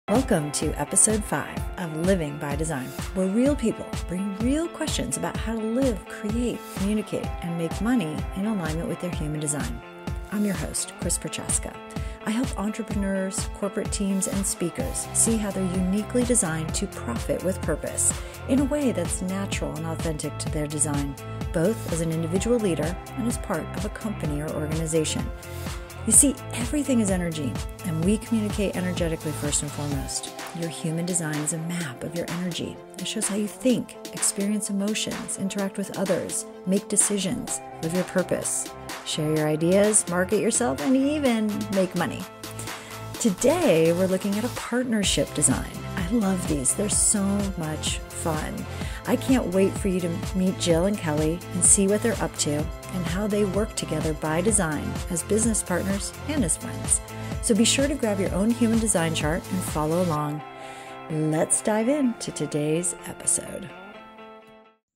Welcome to episode 5 of Living by Design, where real people bring real questions about how to live, create, communicate, and make money in alignment with their human design. I'm your host, Chris Prochaska. I help entrepreneurs, corporate teams, and speakers see how they're uniquely designed to profit with purpose in a way that's natural and authentic to their design, both as an individual leader and as part of a company or organization. You see, everything is energy, and we communicate energetically first and foremost. Your human design is a map of your energy. It shows how you think, experience emotions, interact with others, make decisions, live your purpose, share your ideas, market yourself, and even make money. Today, we're looking at a partnership design. I love these. They're so much fun. I can't wait for you to meet Jill and Kelly and see what they're up to and how they work together by design as business partners and as friends. So be sure to grab your own human design chart and follow along. Let's dive into today's episode.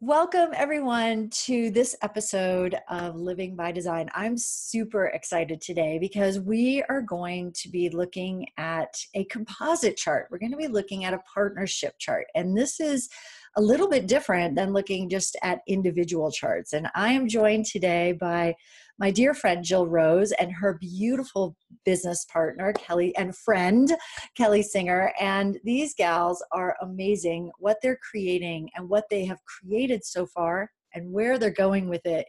Welcome, everyone, to this episode of Living by Design. I'm super excited today because we are going to be looking at a composite chart. We're going to be looking at a partnership chart. And this is a little bit different than looking just at individual charts. And I am joined today by my dear friend, Jill Rose, and her beautiful business partner, Kelly, and friend, Kelly Singer. And these gals are amazing. What they're creating and what they have created so far and where they're going with it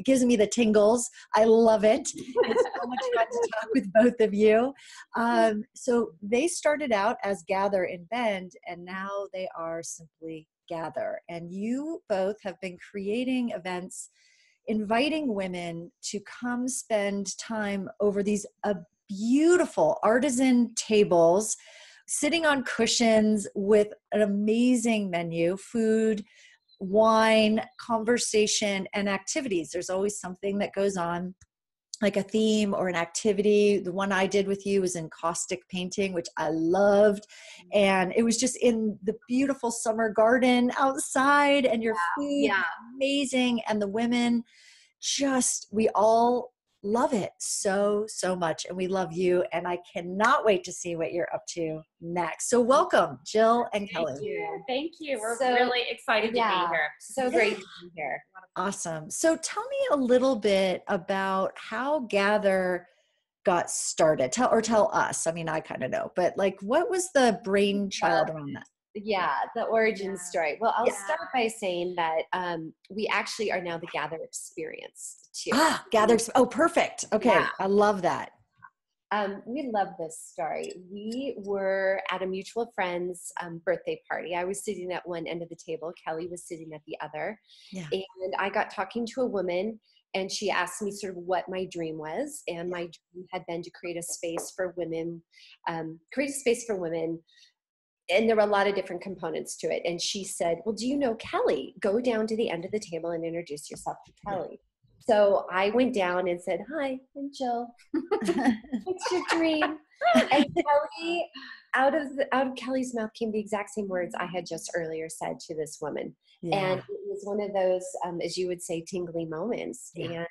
gives me the tingles. I love it. It's so much fun to talk with both of you. So they started out as Gather in Bend, and now they are simply Gather. And you both have been creating events, inviting women to come spend time over these beautiful artisan tables, sitting on cushions with an amazing menu, food, wine, conversation, and activities. There's always something that goes on, like a theme or an activity. The one I did with you was in caustic painting, which I loved. And it was just in the beautiful summer garden outside, and your food amazing. And the women we all love it so much. And we love you. And I cannot wait to see what you're up to next. So welcome, Jill and Kelly. Thank you. We're really excited to be here. So great to be here. Awesome. So tell me a little bit about how Gather got started. Tell us. I mean, I kind of know, but like, what was the brainchild around that? Yeah, the origin story. Well, I'll start by saying that we actually are now the Gather experience too. Gather. Oh, perfect. Okay. Yeah. I love that. We love this story. We were at a mutual friend's birthday party. I was sitting at one end of the table. Kelly was sitting at the other. Yeah. And I got talking to a woman, and she asked me sort of what my dream was. And my dream had been to create a space for women, and there were a lot of different components to it. And she said, well, do you know Kelly? Go down to the end of the table and introduce yourself to Kelly. So I went down and said, hi, I'm Jill. What's your dream? And Kelly, out of Kelly's mouth came the exact same words I had just earlier said to this woman. Yeah. And it was one of those, as you would say, tingly moments. Yeah.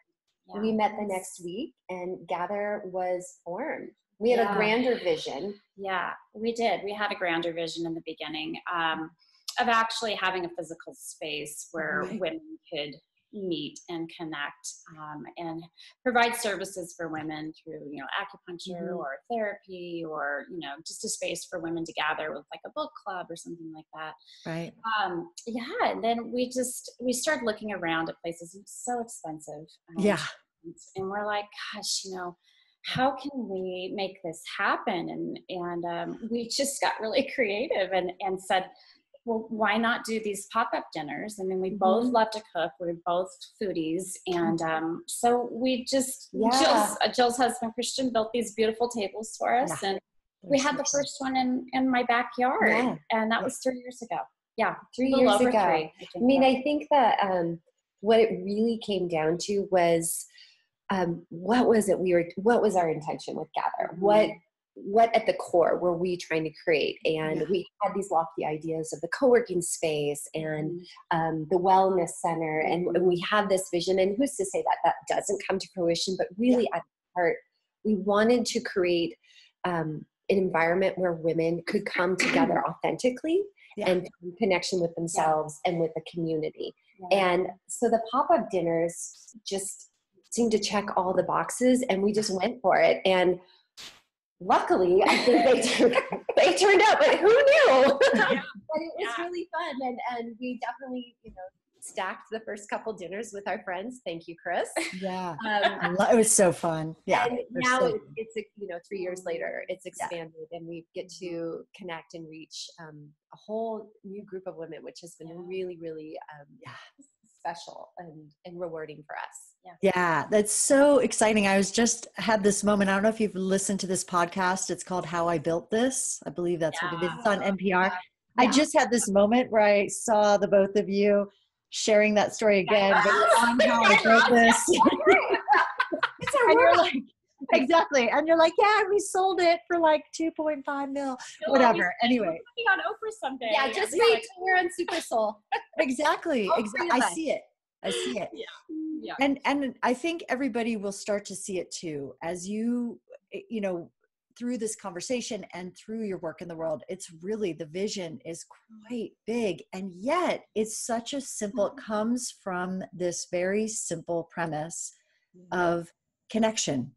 And we met the next week, and Gather was formed. We had a grander vision. Yeah, we did. We had a grander vision in the beginning of actually having a physical space where women could meet and connect and provide services for women through, acupuncture or therapy, or, just a space for women to gather with, like a book club or something like that. Right. And then we started looking around at places. It was so expensive. And we're like, gosh, how can we make this happen? And we just got really creative and said, well, why not do these pop-up dinners? I mean, we both love to cook. We're both foodies. And so we just, Jill's husband, Christian, built these beautiful tables for us. Yeah. And we had the first one in my backyard. Yeah. And that was 3 years ago. Yeah, 3 years ago. I mean, I think that what it really came down to was, what was our intention with Gather? What at the core were we trying to create? And we had these lofty ideas of the co-working space and the wellness center. And we had this vision, and who's to say that doesn't come to fruition, but really at heart, we wanted to create an environment where women could come together authentically and in connection with themselves and with the community. And so the pop-up dinners just seemed to check all the boxes, and we just went for it. And luckily, I think they turned out, but who knew? But it was really fun. And we definitely, stacked the first couple dinners with our friends. Thank you, Chris. Yeah. It was so fun. Yeah. And now it's 3 years later, it's expanded and we get to connect and reach a whole new group of women, which has been really, really special and rewarding for us. Yeah, that's so exciting. I had this moment. I don't know if you've listened to this podcast. It's called How I Built This. I believe that's what it is. It's on NPR. I just had this moment where I saw the both of you sharing that story again, but on How I Built This. And you're like, exactly. And you're like, yeah, we sold it for like 2.5 mil, whatever. Anyway. On Oprah someday. Yeah, just wait till we're on Super Soul. Exactly. I see it. Yeah. And I think everybody will start to see it too, as you through this conversation and through your work in the world. It's really, the vision is quite big, and yet it's such a simple, it comes from this very simple premise of connection.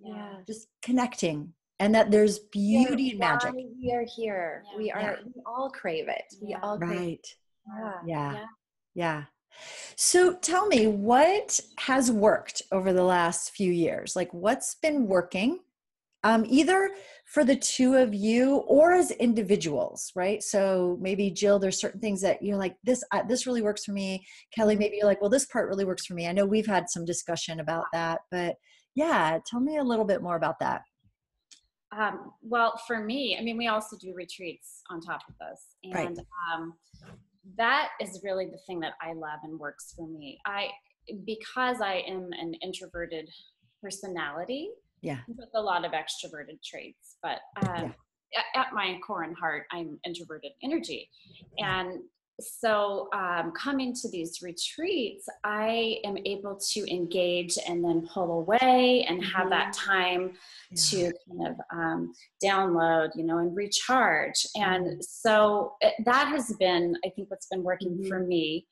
Yeah. Just connecting, and that there's beauty and magic. We are here. We all crave it. We all crave it. Yeah. So tell me, what has worked over the last few years? Like, what's been working, either for the two of you or as individuals, right? So maybe Jill, there's certain things that you're like, this really works for me. Kelly, maybe you're like, well, this part really works for me. I know we've had some discussion about that, but yeah, tell me a little bit more about that. Well, for me, we also do retreats on top of this. And that is really the thing that I love and works for me. Because I am an introverted personality, with a lot of extroverted traits, but at my core and heart, I'm introverted energy. And so coming to these retreats, I am able to engage and then pull away and have that time to kind of download, and recharge. And so that has been, I think, what's been working for me.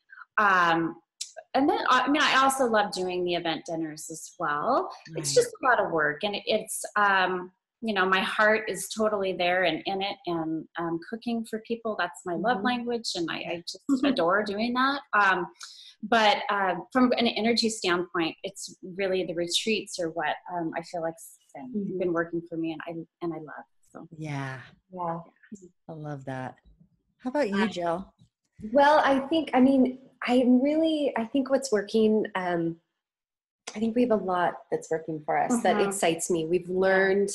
And then, I also love doing the event dinners as well. It's just a lot of work, and it's, my heart is totally there and in it, and cooking for people, that's my love language, and I just adore doing that. But from an energy standpoint, it's really the retreats are what I feel like been working for me, and I love. So yeah, I love that. How about you, Jill? Well, I think what's working, I think we have a lot that's working for us that excites me. We've learned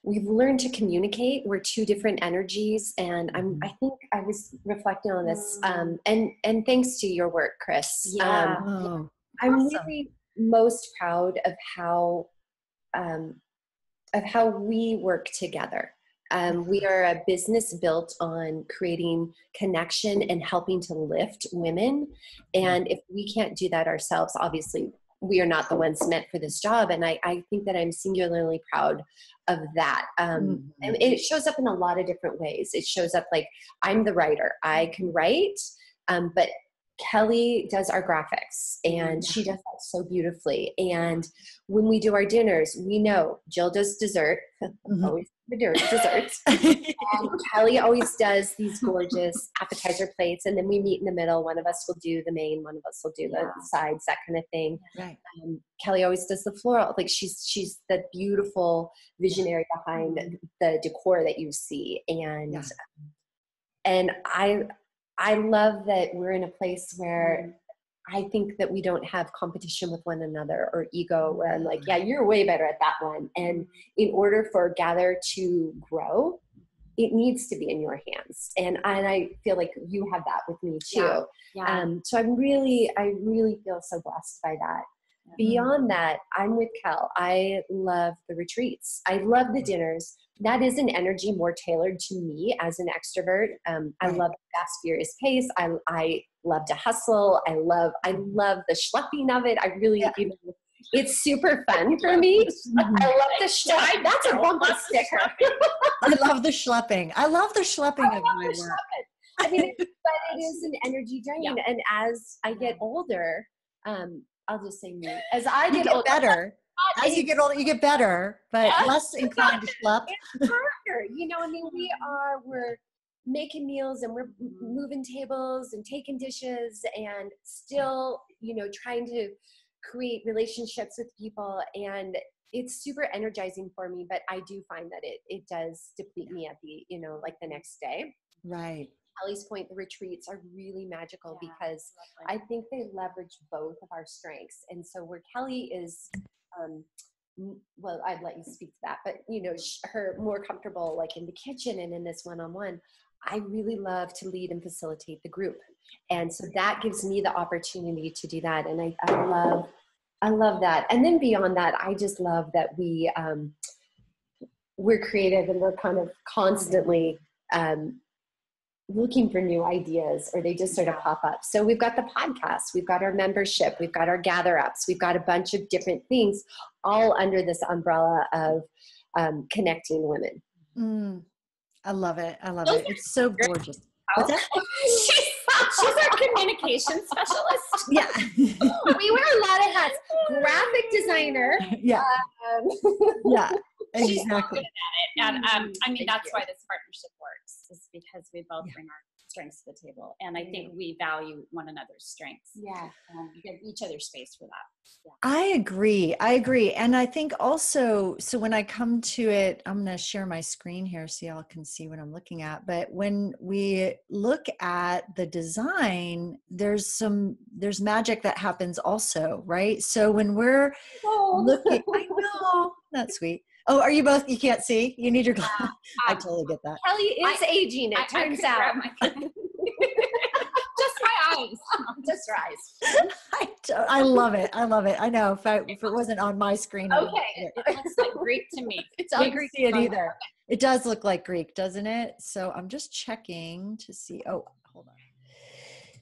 to communicate. We're two different energies. And I think I was reflecting on this, and thanks to your work, Chris. I'm really most proud of how we work together. We are a business built on creating connection and helping to lift women. And if we can't do that ourselves, obviously we are not the ones meant for this job. And I think that I'm singularly proud of that. And it shows up in a lot of different ways. It shows up like, I'm the writer. I can write, but Kelly does our graphics, and she does that so beautifully. And when we do our dinners, we know Jill does dessert, always desserts. Kelly always does these gorgeous appetizer plates, and then we meet in the middle. One of us will do the main, one of us will do the sides, that kind of thing. Right. Kelly always does the floral. Like she's the beautiful visionary behind the decor that you see, and I love that we're in a place where I think that we don't have competition with one another or ego, where I'm like, yeah, you're way better at that one. And in order for Gather to grow, it needs to be in your hands. And I feel like you have that with me too. So I really feel so blessed by that. Beyond that, I'm with Kel. I love the retreats. I love the dinners. That is an energy more tailored to me as an extrovert. I love fast, furious pace. I love to hustle. I love the schlepping of it. I really, It's super fun for me. I love the schlepping. That's a bumper sticker. I love the schlepping. I love the schlepping of my work. I mean, but it is an energy drain. Yeah. And as I get older, I'll just say me. As I get older, better. As you get older, you get better, but less inclined to schlep. It's harder. You know, I mean, we're making meals and we're moving tables and taking dishes and still, you know, trying to create relationships with people. And it's super energizing for me, but I do find that it does deplete me at the, you know, like the next day. Right. Kelly's point, the retreats are really magical because I think they leverage both of our strengths. And so where Kelly is, well, I'd let you speak to that, but you know, her more comfortable like in the kitchen and in this one-on-one, I really love to lead and facilitate the group. And so that gives me the opportunity to do that. And I love that. And then beyond that, I just love that we're creative and we're kind of constantly, looking for new ideas, or they just sort of pop up. So we've got the podcast, we've got our membership, we've got our gather ups, we've got a bunch of different things all under this umbrella of connecting women. I love it. I love it. It's so gorgeous. What's that? She's our communication specialist. Yeah. We wear a lot of hats. Graphic designer. Yeah. Yeah. Exactly. She's so good at it. And I mean, that's why this partnership works, is because we both bring our strengths to the table. And I think we value one another's strengths. Yeah. And give each other space for that. Yeah. I agree. And I think also, so when I come to it, I'm going to share my screen here so y'all can see what I'm looking at. But when we look at the design, there's magic that happens also, right? So when we're looking, I know, that's sweet. Oh, are you both, you can't see? You need your glasses. I totally get that. Kelly is aging, it turns out. Just my eyes. Just your eyes. I love it. I love it. I know if it wasn't on my screen. Okay. It looks like Greek to me. It's all Greek. See it either. It does look like Greek, doesn't it? So I'm just checking to see. Oh, hold on.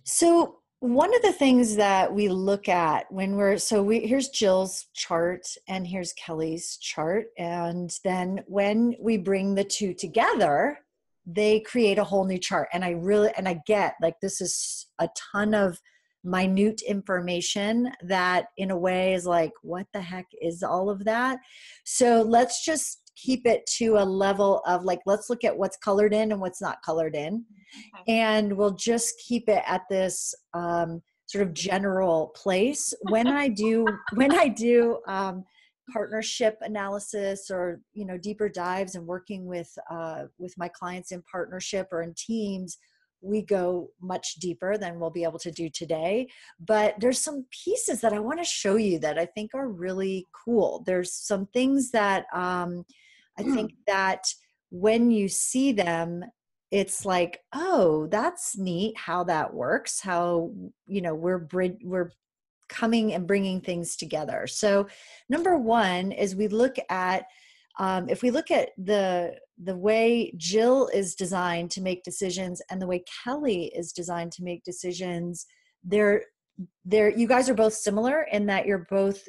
So one of the things that we look at when here's Jill's chart and here's Kelly's chart. And then when we bring the two together, they create a whole new chart. And I get like, this is a ton of minute information that in a way is like, what the heck is all of that? So let's just keep it to a level of like, let's look at what's colored in and what's not colored in. Okay. And we'll just keep it at this sort of general place. When I do partnership analysis or, you know, deeper dives and working with my clients in partnership or in teams, we go much deeper than we'll be able to do today. But there's some pieces that I want to show you that I think are really cool. There's some things that I think that when you see them, it's like, oh, that's neat how that works, how, you know, we're coming and bringing things together. So number one is we look at, if we look at the way Jill is designed to make decisions and the way Kelly is designed to make decisions, you guys are both similar in that you're both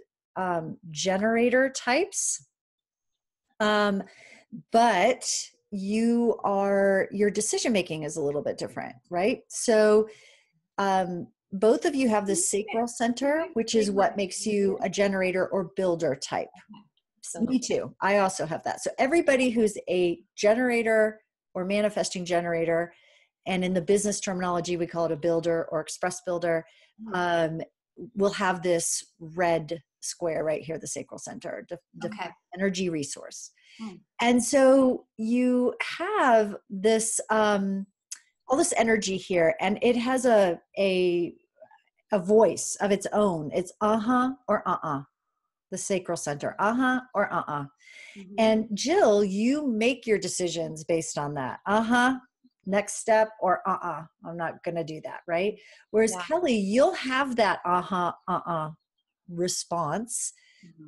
generator types. But your decision-making is a little bit different, right? So, both of you have the sacral center, which is what makes you a generator or builder type. Me too. I also have that. So everybody who's a generator or manifesting generator, and in the business terminology, we call it a builder or express builder, will have this red square right here, the sacral center, energy resource. And so you have this, all this energy here, and it has a voice of its own. It's or the sacral center, or Mm-hmm. And Jill, you make your decisions based on that. Next step, or I'm not going to do that, right? Whereas Kelly, you'll have that response,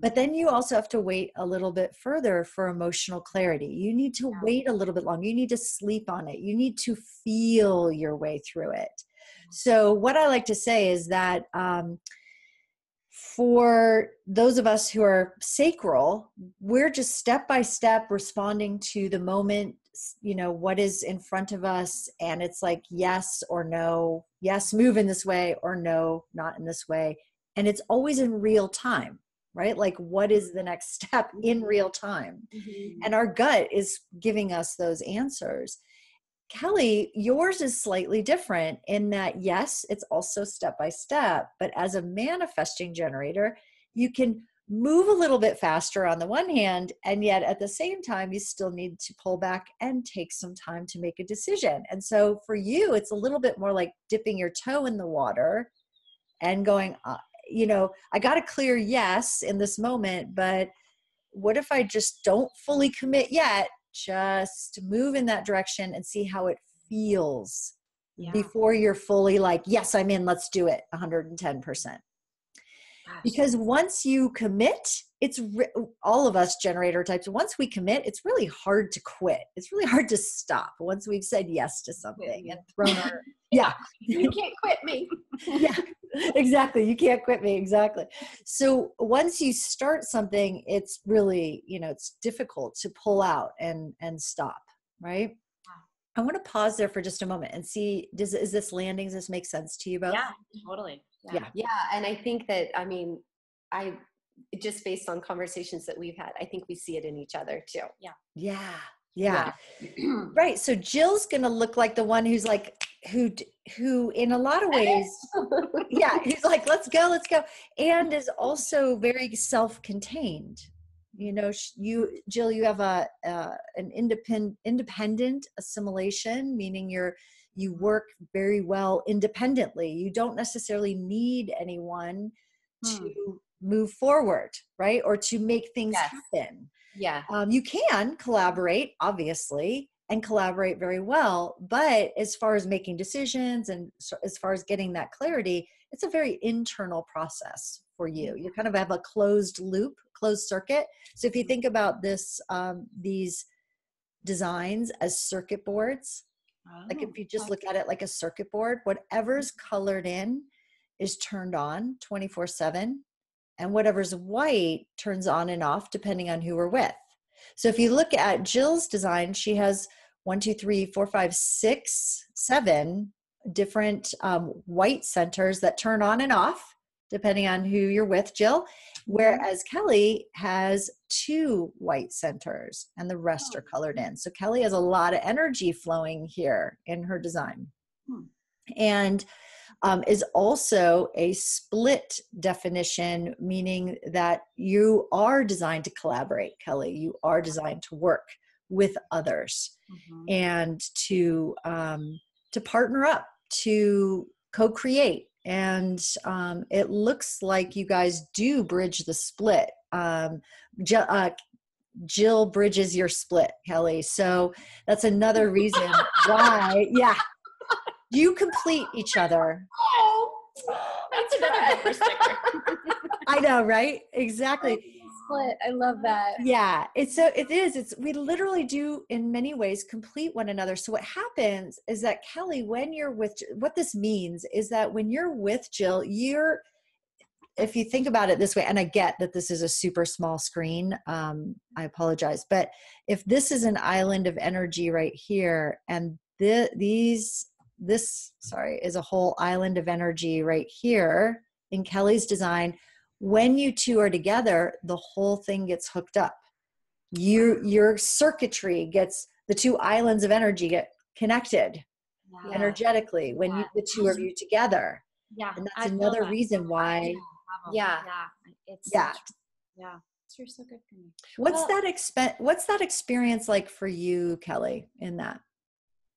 but then you also have to wait a little bit further for emotional clarity. You need to wait a little bit longer. You need to sleep on it. You need to feel your way through it. So what I like to say is that for those of us who are sacral, we're just step by step responding to the moment, what is in front of us. And it's like, yes or no, yes, move in this way, or no, not in this way. And it's always in real time, right? Like, what is the next step in real time? Mm-hmm. And our gut is giving us those answers. Kelly, yours is slightly different in that, yes, it's also step by step, but as a manifesting generator, you can move a little bit faster on the one hand, and yet at the same time, you still need to pull back and take some time to make a decision. And so for you, it's a little bit more like dipping your toe in the water and going, I got a clear yes in this moment, but what if I just don't fully commit yet? Just move in that direction and see how it feels before you're fully like, yes, I'm in, let's do it 110%. Because once you commit, all of us generator types, once we commit, it's really hard to quit. It's really hard to stop once we've said yes to something and thrown our, you can't quit me. Yeah, exactly. You can't quit me. Exactly. So once you start something, it's really, it's difficult to pull out and stop. Right. I want to pause there for just a moment and see, is this landing? Does this make sense to you both? Yeah, totally. Yeah. And I think that, I just based on conversations that we've had, I think we see it in each other too. Yeah. Right. So Jill's going to look like the one who's like, who in a lot of ways, he's like, let's go. And is also very self-contained. Jill, you have an independent assimilation, meaning you work very well independently. You don't necessarily need anyone to move forward, right? Or to make things happen. Yeah. You can collaborate, obviously, and collaborate very well. But as far as making decisions and as far as getting that clarity, it's a very internal process for you. You kind of have a closed loop, closed circuit. So if you think about these designs as circuit boards, like if you just look at it like a circuit board, whatever's colored in is turned on 24/7. And whatever's white turns on and off depending on who we're with. So if you look at Jill's design, she has 1, 2, 3, 4, 5, 6, 7 different white centers that turn on and off depending on who you're with, Jill. Whereas Kelly has 2 white centers and the rest are colored in. So Kelly has a lot of energy flowing here in her design. And is also a split definition, meaning that you are designed to collaborate, Kelly. You are designed to work with others and to partner up, to co-create. And it looks like you guys do bridge the split. Jill bridges your split, Kelly. So that's another reason why, you complete each other. That's another bumper sticker. I know, right? Exactly. Split. I love that. Yeah, we literally do in many ways complete one another. So what happens is that Kelly, what this means is that when you're with Jill, if you think about it this way, and I get that this is a super small screen, I apologize, but if this is an island of energy right here, and this is a whole island of energy right here in Kelly's design. When you two are together, the whole thing gets hooked up. Your circuitry the 2 islands of energy get connected energetically when the 2 of you together. Yeah. And that's another reason why. It's so good for me. What's that experience like for you, Kelly, in that?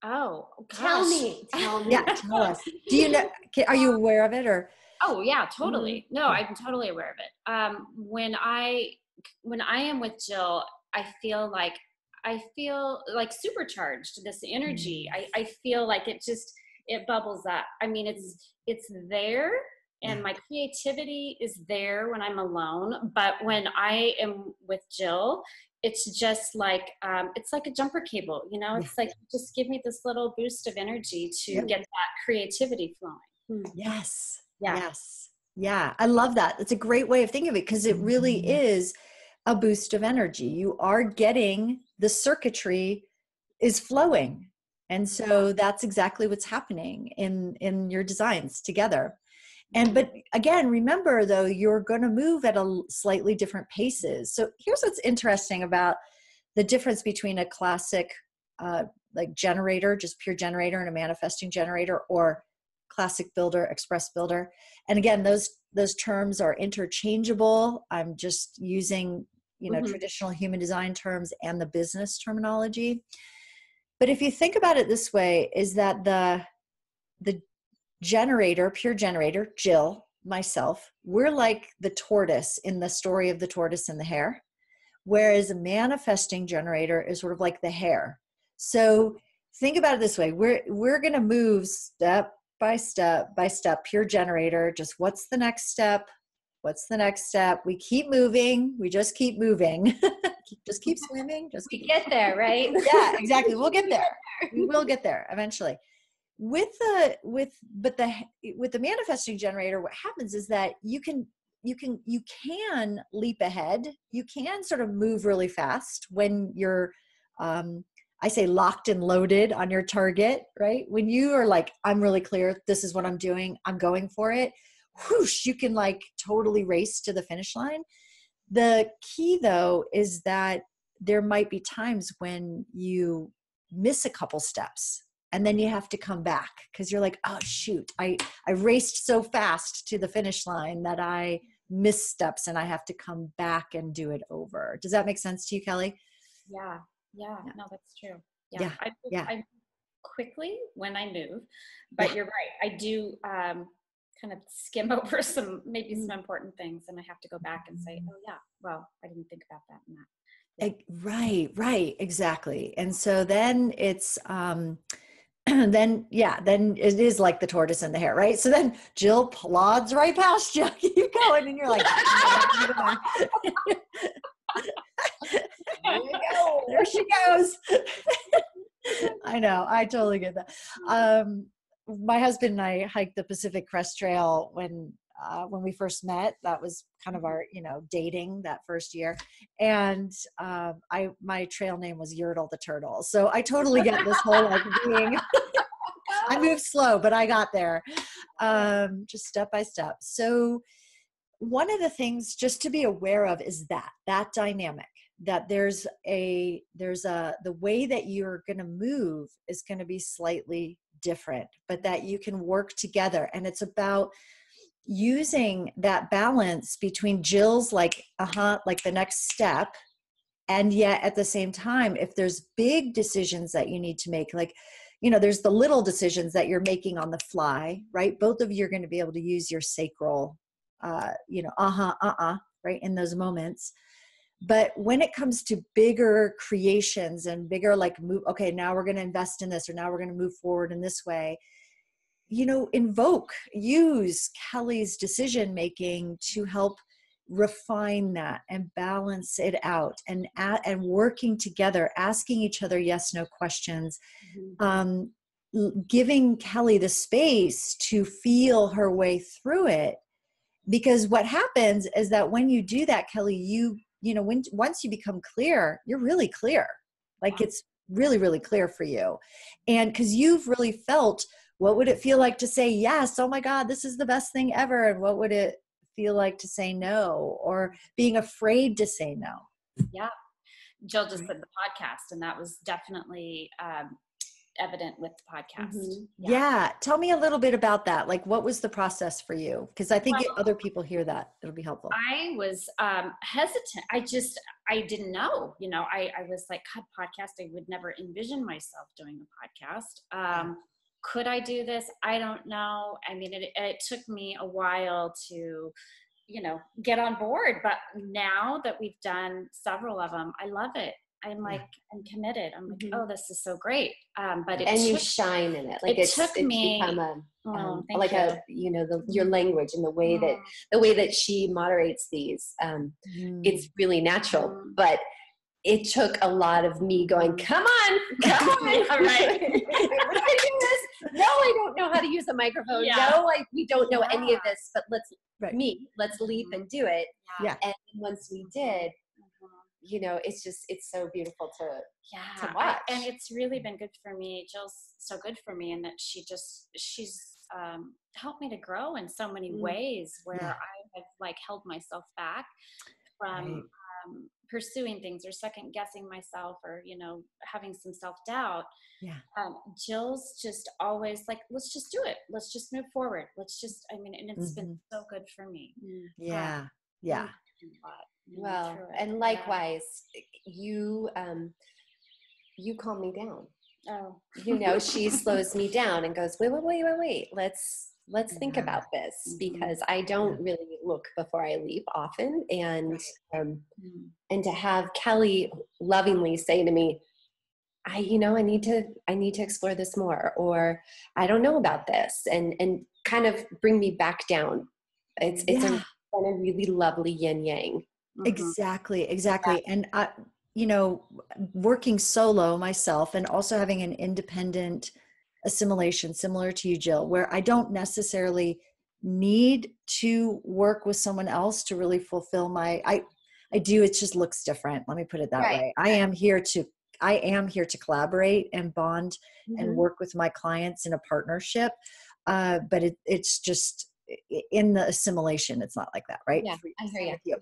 Oh, gosh. Tell me. Yeah, tell us. Do you know? Are you aware of it or? Oh yeah, totally. No, I'm totally aware of it. When I am with Jill, I feel like supercharged. This energy, I feel like it bubbles up. I mean, it's there, and my creativity is there when I'm alone. But when I am with Jill, it's just like it's like a jumper cable, it's like, just give me this little boost of energy to get that creativity flowing. Yes. Yeah, I love that. It's a great way of thinking of it because it really is a boost of energy. You are getting the circuitry is flowing. And so that's exactly what's happening in your designs together. And but again, remember though, you're going to move at a slightly different paces. So here's what's interesting about the difference between a classic like generator, just pure generator, and a manifesting generator, or classic builder, express builder. And again, those terms are interchangeable. I'm just using, traditional human design terms and the business terminology. But if you think about it this way, is that the generator, pure generator, Jill, myself, we're like the tortoise in the story of the tortoise and the hare, whereas a manifesting generator is sort of like the hare. So think about it this way. We're going to move step by step by step, pure generator, just what's the next step? What's the next step? We keep moving. We just keep moving. Just keep swimming. We get there, right? Yeah, exactly. We'll get there. We will get there eventually. With the manifesting generator, what happens is that you can leap ahead. You can sort of move really fast when you're I say locked and loaded on your target, right? When you are like, I'm really clear, this is what I'm doing, I'm going for it, whoosh, you can like totally race to the finish line. The key though is that there might be times when you miss a couple steps and then you have to come back because you're like, oh shoot, I raced so fast to the finish line that I missed steps and I have to come back and do it over. Does that make sense to you, Kelly? Yeah. No, that's true. Yeah. I move quickly when I move, but you're right. I do kind of skim over some important things, and I have to go back and say, oh yeah, well, I didn't think about that and that. Right, exactly. And so then it's then it is like the tortoise and the hare, right? So then Jill plods right past you, keep going, and you're like, there she goes. I know, I totally get that. My husband and I hiked the Pacific Crest Trail when we first met. That was kind of our, dating that first year. And my trail name was Yertle the Turtle. So I totally get this whole like being, I moved slow, but I got there, just step by step. So one of the things just to be aware of is that dynamic, that there's the way that you're going to move is going to be slightly different, but that you can work together. And it's about using that balance between Jill's like the next step. And yet at the same time, if there's big decisions that you need to make, like, there's the little decisions that you're making on the fly, right? Both of you are going to be able to use your sacral, right, in those moments. But when it comes to bigger creations and bigger, like, move, okay, now we're going to invest in this, or now we're going to move forward in this way, use Kelly's decision-making to help refine that and balance it out, and working together, asking each other yes, no questions, giving Kelly the space to feel her way through it. Because what happens is that when you do that, Kelly, once you become clear, you're really clear. Like, it's really, really clear for you. And because you've really felt, what would it feel like to say yes? Oh my God, this is the best thing ever. And what would it feel like to say no, or being afraid to say no? Yeah. Jill just said the podcast, and that was definitely evident with the podcast. Mm-hmm. Yeah. Tell me a little bit about that. Like, what was the process for you? Because I think other people hear that, it'll be helpful. I was hesitant. I didn't know, I was like, God, podcast, I would never envision myself doing a podcast. Could I do this? I don't know. I mean, it took me a while to, get on board, but now that we've done several of them, I love it. I'm like, I'm committed. I'm like, oh, this is so great. But you shine in it. Like, it's become your language, and the way that she moderates these, it's really natural, but it took a lot of me going, come on. All right. What do I do this? No, I don't know how to use a microphone. Yeah. No, we don't know any of this, but me, let's leap and do it. Yeah. And once we did, you know, it's so beautiful to watch. And it's really been good for me. Jill's so good for me in that she's helped me to grow in so many ways where I have like held myself back from pursuing things or second guessing myself or, you know, having some self-doubt. Jill's just always like, let's just do it. Let's just move forward. And it's been so good for me. Well, and likewise, you calm me down. Oh, you know, she slows me down and goes, wait. Let's think about this, because I don't really look before I leap often. And, and to have Kelly lovingly say to me, I need to explore this more, or I don't know about this, and kind of bring me back down. It's a really lovely yin yang. Exactly. And you know, working solo myself and also having an independent assimilation similar to you, Jill, where I don't necessarily need to work with someone else to really fulfill I do, it just looks different. Let me put it that way. I am here to collaborate and bond and work with my clients in a partnership. But it's just in the assimilation, it's not like that, right? Yeah, I hear you. Yeah.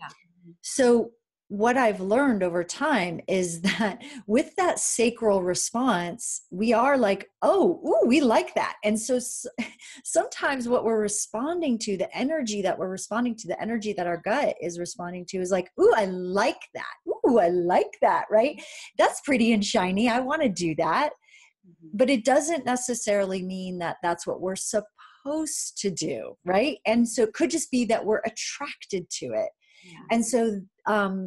So what I've learned over time is that with that sacral response, we are like, we like that. And so sometimes what we're responding to, the energy that we're responding to, the energy that our gut is responding to is like, ooh, I like that. Ooh, I like that, right? That's pretty and shiny. I want to do that. But it doesn't necessarily mean that that's what we're supposed to do, right? And so it could just be that we're attracted to it. And so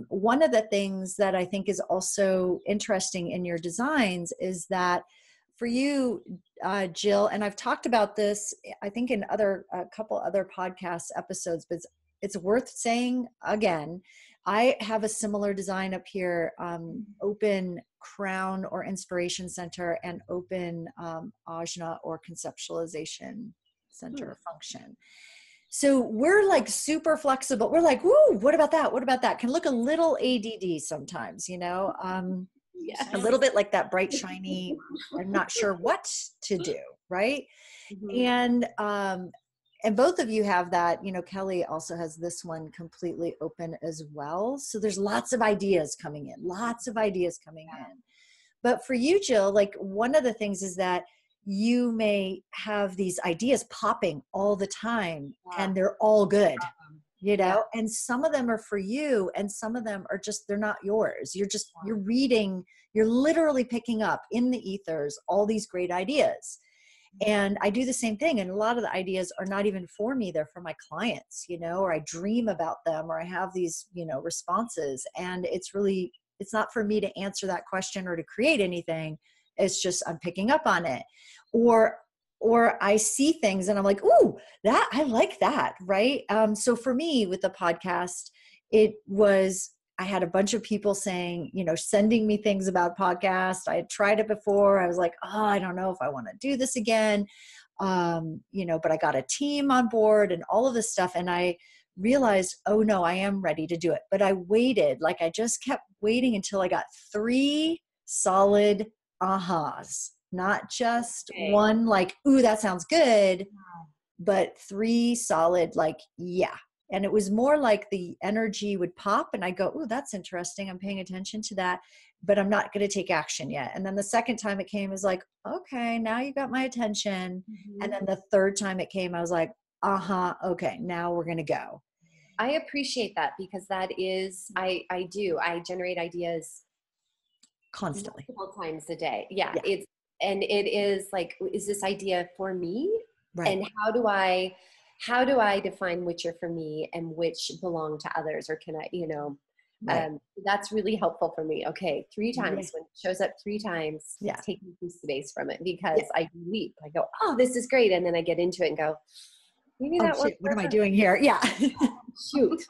one of the things that I think is also interesting in your designs is that for you, Jill, and I've talked about this, I think in a couple other podcast episodes, but it's worth saying again, I have a similar design up here, open crown or inspiration center and open ajna or conceptualization center function. So we're like super flexible. We're like, woo, what about that? What about that? Can look a little ADD sometimes, you know, a little bit like that bright, shiny, I'm not sure what to do. Right. And both of you have that, you know, Kelly also has this one completely open as well. So there's lots of ideas coming in. But for you, Jill, like one of the things is that you may have these ideas popping all the time and they're all good, you know, and some of them are for you and some of them are just, they're not yours. You're reading, you're literally picking up in the ethers all these great ideas. And I do the same thing. And a lot of the ideas are not even for me. They're for my clients, you know, or I dream about them or I have these, you know, responses. And it's not for me to answer that question or to create anything. It's just, I'm picking up on it. Or I see things and I'm like, ooh, that I like that. Right. So for me with the podcast, I had a bunch of people saying, you know, sending me things about podcasts. I had tried it before. I was like, I don't know if I want to do this again. You know, but I got a team on board and all of this stuff. And I realized, oh no, I am ready to do it. But I waited, like I just kept waiting until I got 3 solid ahas, not just one like, ooh, that sounds good, but 3 solid, like, yeah. And it was more like the energy would pop and I go, ooh, that's interesting. I'm paying attention to that, but I'm not going to take action yet. And then the second time it came is like, okay, now you got my attention. And then the third time it came, I was like, okay, now we're going to go. I appreciate that because that is, I generate ideas constantly, multiple times a day. Yeah. It is like, is this idea for me? Right. And how do I define which are for me and which belong to others? Or can I, you know, that's really helpful for me. Okay. 3 times when it shows up 3 times, take some space from it because I leap. I go, oh, this is great. And then I get into it and go, maybe that one. What am I doing here? Yeah. Shoot.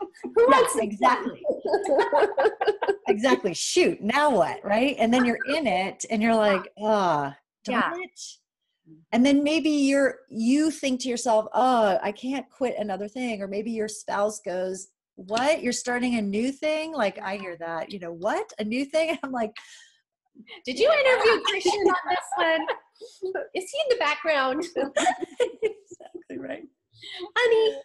Exactly. Exactly. Shoot. Now what? Right. And then you're in it and you're like, darn it. And then maybe you think to yourself, oh, I can't quit another thing. Or maybe your spouse goes, what? You're starting a new thing? Like, I hear that, what? A new thing? I'm like, did you interview Christian on this one? Is he in the background? Exactly right. Honey.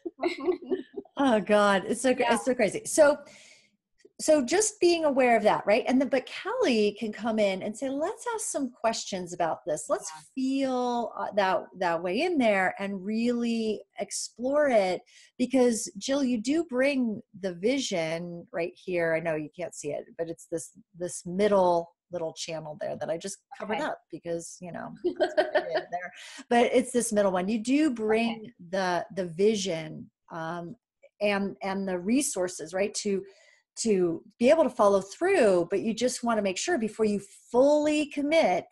Oh God. It's so crazy. So just being aware of that, right? But Kelly can come in and say, let's ask some questions about this. Let's feel that way in there and really explore it, because Jill, you do bring the vision right here. I know you can't see it, but it's this middle little channel there that I just covered up because, there, but it's this middle one. You do bring the vision and the resources, right? To be able to follow through, but you just want to make sure before you fully commit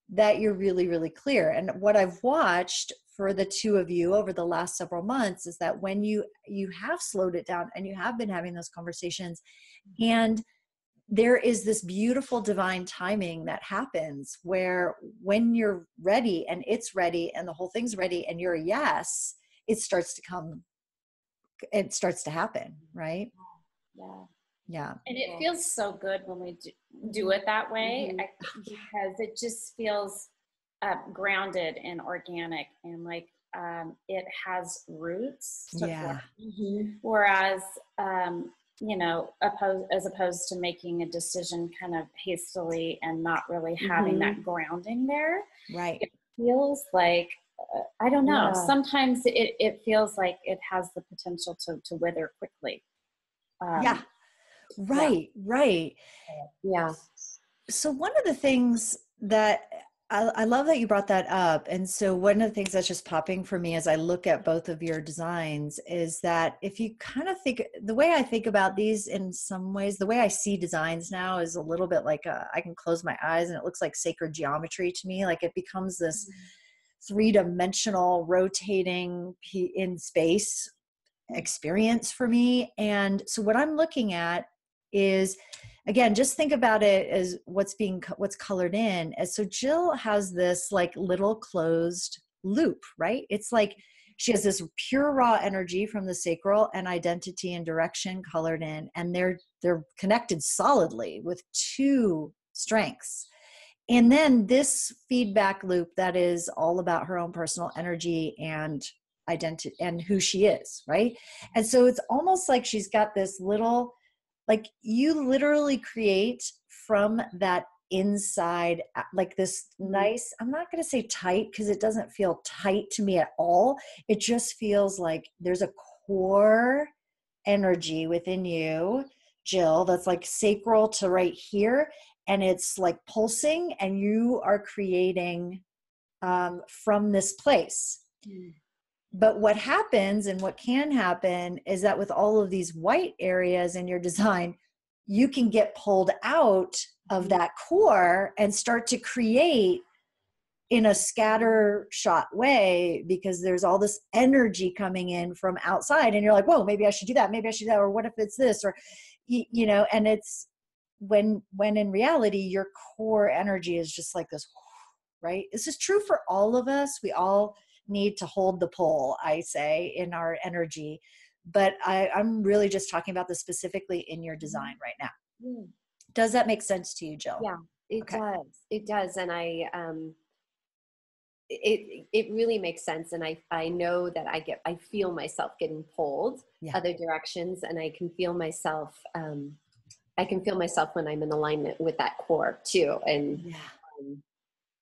that you're really, really clear. And what I've watched for the two of you over the last several months is that when you have slowed it down and you have been having those conversations, and there is this beautiful divine timing that happens where when you're ready and it's ready and the whole thing's ready and you're a yes, it starts to happen, right? Yeah. And it feels so good when we do it that way, because it just feels grounded and organic, and like it has roots to form. Whereas as opposed to making a decision kind of hastily and not really having that grounding there, right? It feels like I don't know. Sometimes it feels like it has the potential to wither quickly. Right. Yeah. So one of the things that I love that you brought that up. And so one of the things that's just popping for me as I look at both of your designs is that if you kind of think, the way I think about these in some ways, the way I see designs now is a little bit like I can close my eyes and it looks like sacred geometry to me. Like it becomes this three-dimensional rotating in space experience for me. And so what I'm looking at is, again, just think about it as what's colored in. As so Jill has this like little closed loop, right? It's like she has this pure raw energy from the sacral and identity and direction colored in, and they're connected solidly with two strengths. And then this feedback loop that is all about her own personal energy and identity and who she is, right? And so it's almost like she's got this little, like you literally create from that inside, like this nice, I'm not going to say tight because it doesn't feel tight to me at all. It just feels like there's a core energy within you, Jill, that's like sacral to right here. And it's like pulsing and you are creating from this place. But what happens and what can happen is that with all of these white areas in your design, you can get pulled out of that core and start to create in a scattershot way because there's all this energy coming in from outside and you're like, whoa, maybe I should do that. Maybe I should do that. Or what if it's this? Or, and it's when in reality, your core energy is just like this, right? This is true for all of us. We all need to hold the pull, I say, in our energy. But I'm really just talking about this specifically in your design right now. Does that make sense to you, Jill? Yeah, it does. It does. And it really makes sense. And I know that I feel myself getting pulled other directions, and I can feel myself when I'm in alignment with that core too. And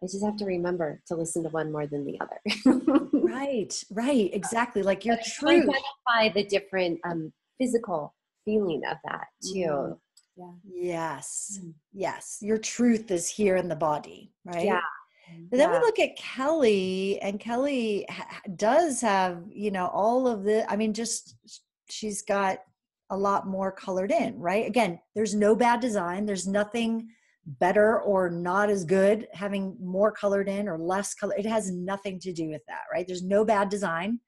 I just have to remember to listen to one more than the other. Right. Exactly. Like your truth. Identify the different physical feeling of that too. Yes. Your truth is here in the body, right? Yeah. But then we look at Kelly, and Kelly does have, all of the, she's got a lot more colored in, right? Again, there's no bad design. There's nothing better or not as good having more colored in or less color. It has nothing to do with that, right? There's no bad design.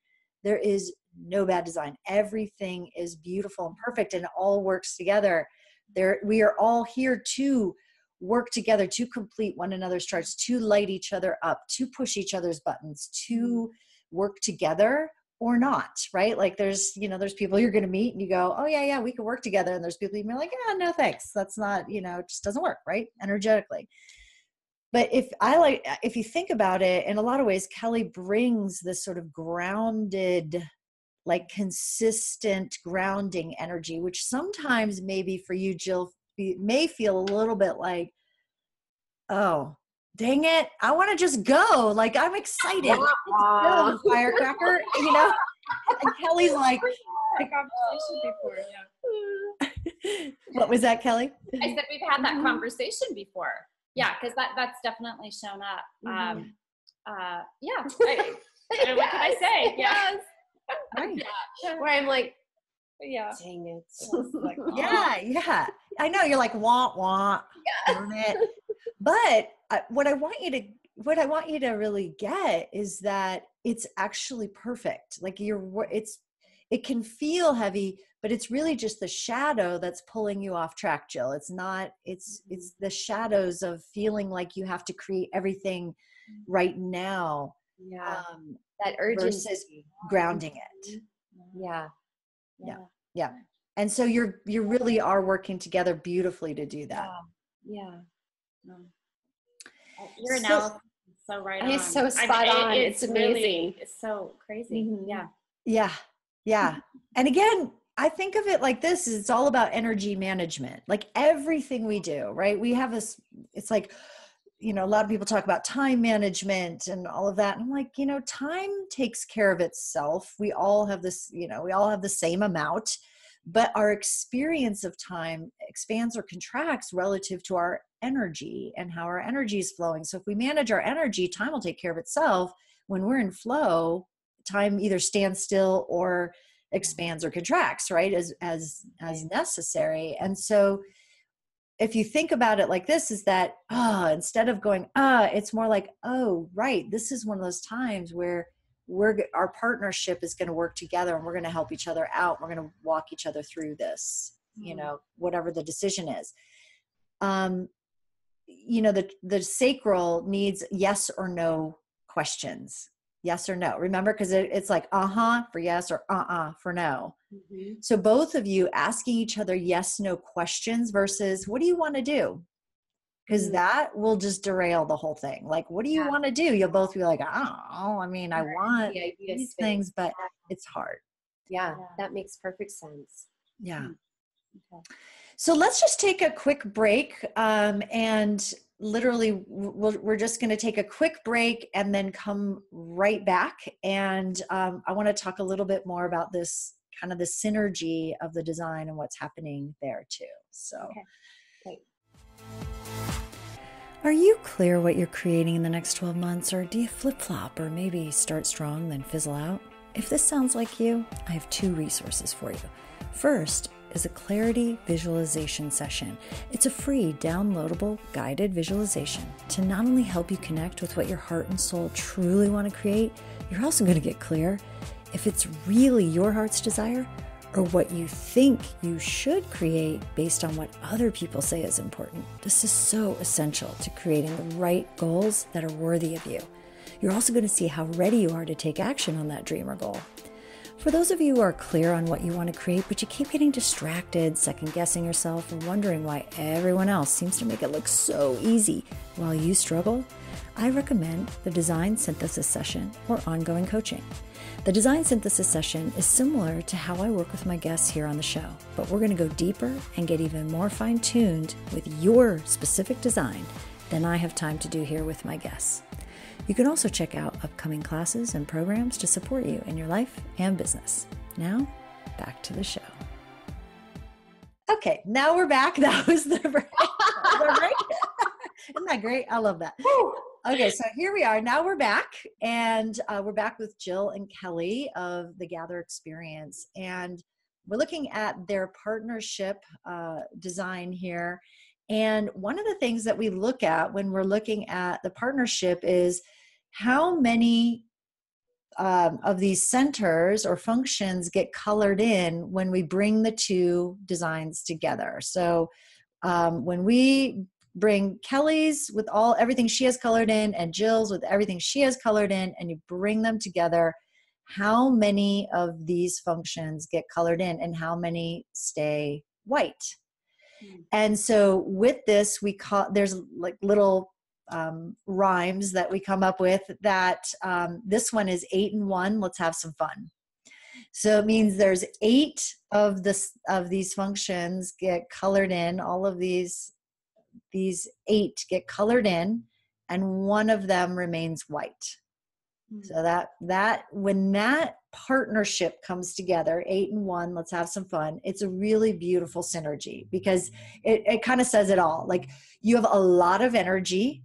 There is no bad design. Everything is beautiful and perfect and it all works together. We are all here to work together to complete one another's charts, to light each other up, to push each other's buttons, to work together or not, right? Like there's people you're going to meet and you go, oh yeah, we can work together. And there's people you're like, yeah, no, thanks. That's not, it just doesn't work, right? Energetically. But if you think about it, in a lot of ways, Kelly brings this sort of grounded, like consistent grounding energy, which sometimes maybe for you, Jill, may feel a little bit like, oh, dang it, I want to just go. Like, I'm excited. Go, firecracker, And Kelly's like, conversation before, yeah. What was that, Kelly? I said we've had that conversation before. Yeah, because that's definitely shown up. Yeah. What can I say? Yes. Right. Yeah. Where I'm like, yeah. Dang it. Like, yeah. I know you're like, wah. Darn it. But what I want you to really get is that it's actually perfect. Like it can feel heavy, but it's really just the shadow that's pulling you off track, Jill. It's not, it's the shadows of feeling like you have to create everything right now. Yeah. That urgency. Versus grounding it. Yeah. And so you really are working together beautifully to do that. Yeah. Your analysis is so right on. It's so spot on. It's amazing. Really, it's so crazy. Mm-hmm. Yeah. And again, I think of it like this, it's all about energy management. Like everything we do, right? We have this, it's like, a lot of people talk about time management and all of that. And I'm like, time takes care of itself. We all have this, we all have the same amount, but our experience of time expands or contracts relative to our energy and how our energy is flowing. So if we manage our energy, time will take care of itself. When we're in flow, time either stands still or expands or contracts, right? As necessary. And so if you think about it like this, is that, instead of going, it's more like, oh, right. This is one of those times where our partnership is going to work together and we're going to help each other out. We're going to walk each other through this, whatever the decision is. The sacral needs yes or no questions. Yes or no. Remember, because it's like, for yes or for no. Mm-hmm. So both of you asking each other yes, no questions versus what do you want to do? Because that will just derail the whole thing. Like, what do you want to do? You'll both be like, I want these things, but it's hard. Yeah, that makes perfect sense. Yeah. Okay. So let's just take a quick break. And literally, we're just going to take a quick break and then come right back. And I want to talk a little bit more about this kind of the synergy of the design and what's happening there too. So, Great. Are you clear what you're creating in the next 12 months, or do you flip-flop or maybe start strong, then fizzle out? If this sounds like you, I have 2 resources for you. First is a clarity visualization session. It's a free downloadable guided visualization to not only help you connect with what your heart and soul truly want to create, you're also going to get clear if it's really your heart's desire or what you think you should create based on what other people say is important. This is so essential to creating the right goals that are worthy of you. You're also going to see how ready you are to take action on that dream or goal. For those of you who are clear on what you want to create, but you keep getting distracted, second-guessing yourself, and wondering why everyone else seems to make it look so easy while you struggle, I recommend the Design Synthesis Session or ongoing coaching. The Design Synthesis Session is similar to how I work with my guests here on the show, but we're going to go deeper and get even more fine-tuned with your specific design than I have time to do here with my guests. You can also check out upcoming classes and programs to support you in your life and business. Now, back to the show. Okay, now we're back. That was the break. Isn't that great? I love that. Okay, so here we are. Now we're back, and we're back with Jill and Kelly of the Gather Experience, and we're looking at their partnership design here. And one of the things that we look at when we're looking at the partnership is how many of these centers or functions get colored in when we bring the 2 designs together. So when we bring Kelly's with everything she has colored in and Jill's with everything she has colored in, and you bring them together, how many of these functions get colored in and how many stay white? And so with this, there's like little rhymes that we come up with that this one is 8 and 1. Let's have some fun. So it means there's 8 of these functions get colored in. All of these 8 get colored in, and one of them remains white. So that when that partnership comes together, 8 and 1, let's have some fun. It's a really beautiful synergy because it kind of says it all. Like, you have a lot of energy,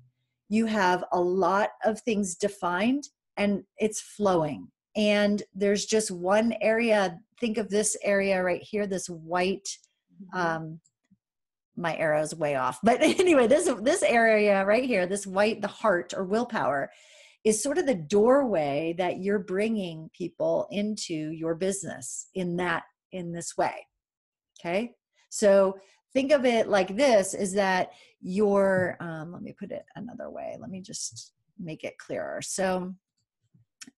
you have a lot of things defined, and it's flowing. And there's just one area. Think of this area right here, this white, my arrow's way off. But anyway, this area right here, this white, the heart or willpower, is sort of the doorway that you're bringing people into your business in this way. Okay. So think of it like this, is that let me put it another way. Let me just make it clearer. So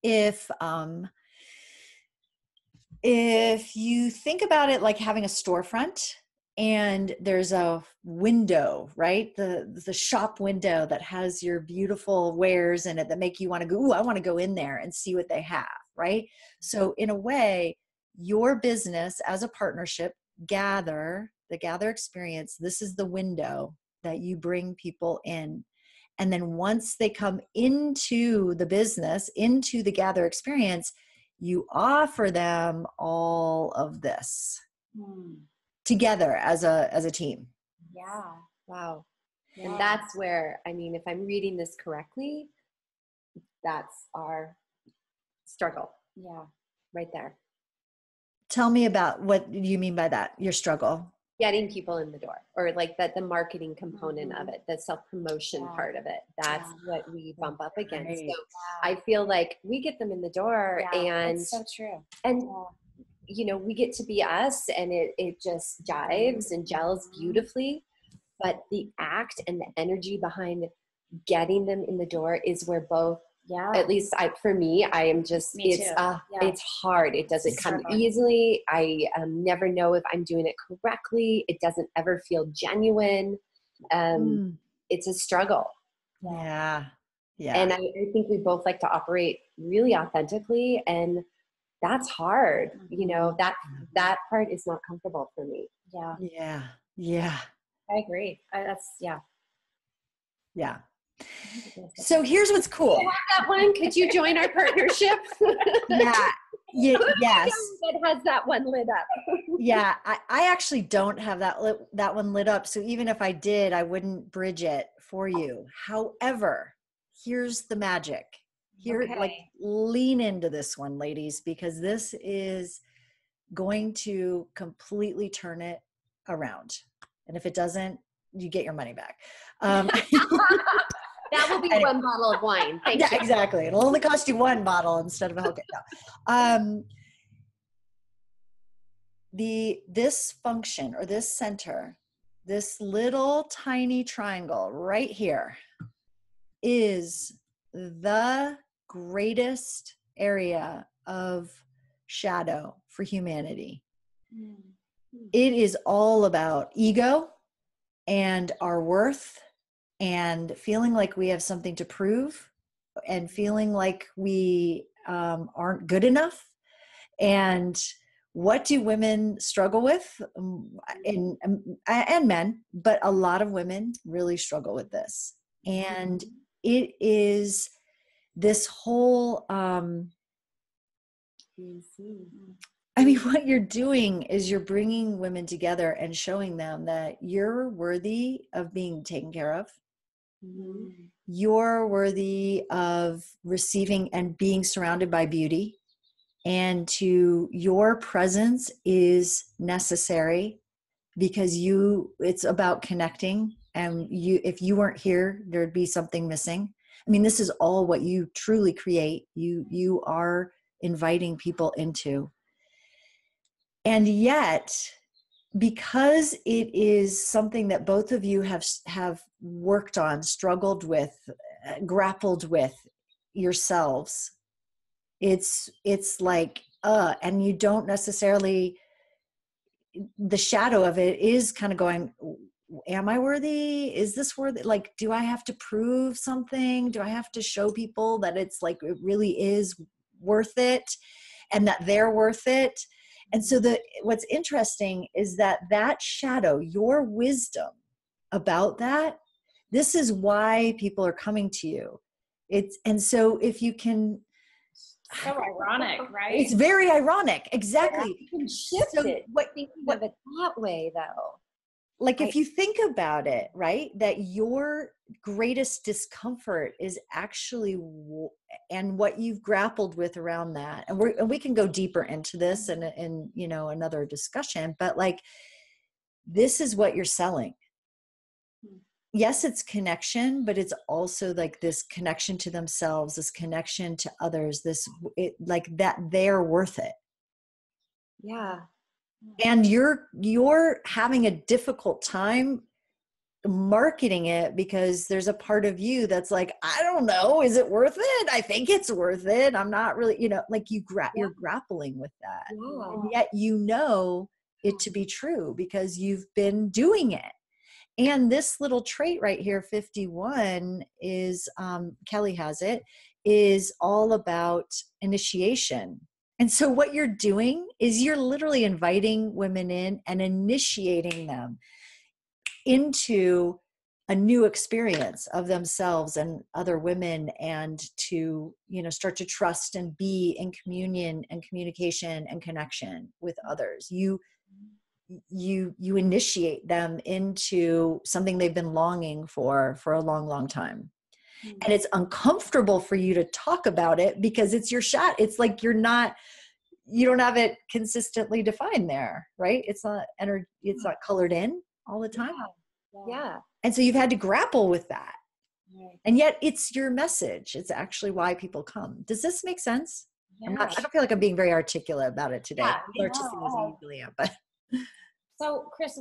if you think about it like having a storefront, and there's a window, right? The shop window that has your beautiful wares in it that make you want to go, ooh, I want to go in there and see what they have, right? So in a way, your business as a partnership, the Gather experience, this is the window that you bring people in. And then once they come into the business, into the Gather experience, you offer them all of this. Together as a team. Yeah. Wow. Yeah. And that's where, I mean, if I'm reading this correctly, that's our struggle. Yeah. Right there. Tell me about what you mean by that, your struggle. Getting people in the door, or like the marketing component of it, the self-promotion part of it. That's what we bump up against. Right. So I feel like we get them in the door, and it's so true. And you know, we get to be us, and it just jives and gels beautifully. But the act and the energy behind getting them in the door is where both, at least for me, I am just, it's hard. It doesn't come easily. I never know if I'm doing it correctly. It doesn't ever feel genuine. It's a struggle. Yeah. And I think we both like to operate really authentically, and that's hard. You know, that part is not comfortable for me. Yeah. I agree. Yeah. So here's what's cool. You have that one? Could you join our partnership? Yes. That has that one lit up. Yeah. I actually don't have that one lit up. So even if I did, I wouldn't bridge it for you. However, here's the magic. Like, lean into this one, ladies, because this is going to completely turn it around. And if it doesn't, you get your money back. That will be one bottle of wine. Thank you. Exactly. It'll only cost you one bottle instead of a whole case. This function, or this center, this little tiny triangle right here, is the greatest area of shadow for humanity. It is all about ego and our worth, and feeling like we have something to prove, and feeling like we aren't good enough. And what do women struggle with? And men, but a lot of women really struggle with this. And it is this whole, what you're doing is you're bringing women together and showing them that you're worthy of being taken care of. You're worthy of receiving and being surrounded by beauty, and your presence is necessary because it's about connecting. And if you weren't here, there'd be something missing. I mean, this is all what you truly create. You are inviting people into. And yet because it is something that both of you have worked on, struggled with, grappled with yourselves, it's like, and you don't necessarily, the shadow of it is kind of going, am I worthy? Is this worthy? Like, do I have to prove something? Do I have to show people that it's like, it really is worth it and that they're worth it? And so what's interesting is that shadow, your wisdom about that, this is why people are coming to you. And so if you can, so ironic, right? It's very ironic. Exactly. You can shift it. Thinking of it that way, though. Like if you think about it, right, that your greatest discomfort is actually, and what you've grappled with around that, and we can go deeper into this in you know, another discussion, but like, this is what you're selling. Yes, it's connection, but it's also like this connection to themselves, this connection to others, like that they're worth it. Yeah. And you're having a difficult time marketing it because there's a part of you that's like, I don't know, is it worth it? I think it's worth it. I'm not really, you know, like you're grappling with that. Yeah. And yet you know it to be true because you've been doing it. And this little trait right here, 51, is, Kelly has it, is all about initiation. And so what you're doing is you're literally inviting women in and initiating them into a new experience of themselves and other women, and to, you know, start to trust and be in communion and communication and connection with others. You initiate them into something they've been longing for a long, long time. And it's uncomfortable for you to talk about it because it's your shot. It's like you don't have it consistently defined there, right? It's not it's not colored in all the time. Yeah. And so you've had to grapple with that. And yet it's your message. It's actually why people come. Does this make sense? Yeah. I don't feel like I'm being very articulate about it today. Yeah, Artistic as I usually am, but. So, Chris,